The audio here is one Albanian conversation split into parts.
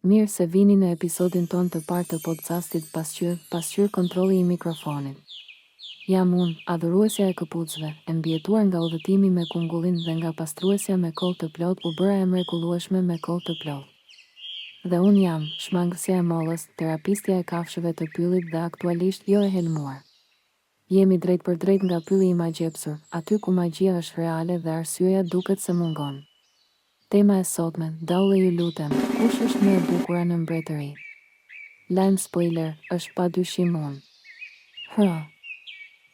Mirë se vini në episodin ton të parë të podcastit pasqyrë kontrolli I mikrofonit. Jam unë, adhuruesja e këpucëve, e mbijetuar nga udhëtimi me kungullin dhe nga pastruesja me kohë të plot u bëra e mrekullueshme me kohë të plot. Dhe unë jam, shmangësja e mollës, terapistja e kafshëve të pyllit dhe aktualisht jo e helmuar. Jemi drejt për drejt nga pylli I magjepsur, aty ku magjia është reale dhe arsyeja duket se mungon. Tema e sotme, daule ju lutem, kush është më e bukura në mbretëri? Lajm spoiler, është padyshim unë.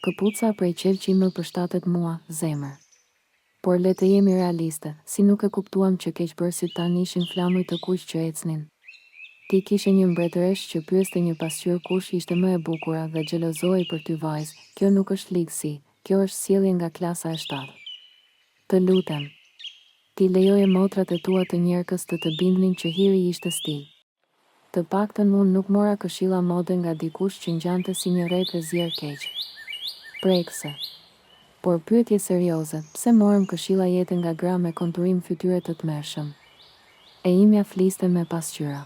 Këpuca prej qelçi më përshtatet mua, zemër. Por le të jemi realiste, si nuk e kuptuam që keqbërësit tani ishin flamuj të kuq që ecnin. Ti kishe një mbretëresh që pyeste një pasqyrë kush ishte më e bukura dhe xhelozohej për ty vajzë, kjo nuk është ligësi, kjo është sjellje nga klasa e 7. Të lutem. Ti lejoje motrat e tua të njerëkës të bindnin që hiri ishte stil. Të paktën unë nuk mora këshilla mode nga dikush që ngjante si një rrep e zier keq. Prekse. Por pyetje serioze, pse morëm këshilla jete nga gra me konturim fytyre të tmerrshëm? E imja fliste me pasqyra.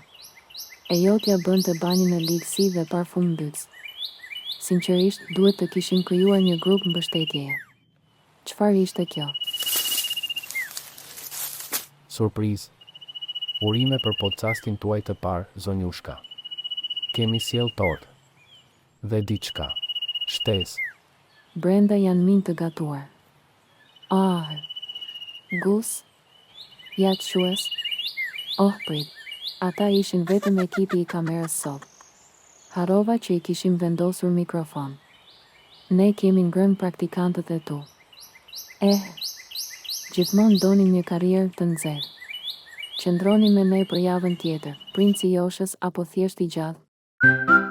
E jotja bënte banjën e ligësi dhe parfum mbytës. Sinqerisht, duhet të kishim krijuar një grup mbështetjeje. Çfarë ishte kjo? Surprizë. Urime për podcastin tuaj të parë, Zonjushka. Kemi sjell tort. Dhe diçka. Shtesë. Brenda janë min të gatuar. Gus? Ja ques? Prit. Ata ishin vetëm ekipi I kamerës sot. Harova që I kishim vendosur mikrofon. Ne kemi ngrënë praktikantët e tu. Gjithmonë donim një karrierë të nxehtë. Qëndroni me ne për javën tjetër, Princi I Joshës apo thjesht I gjatë?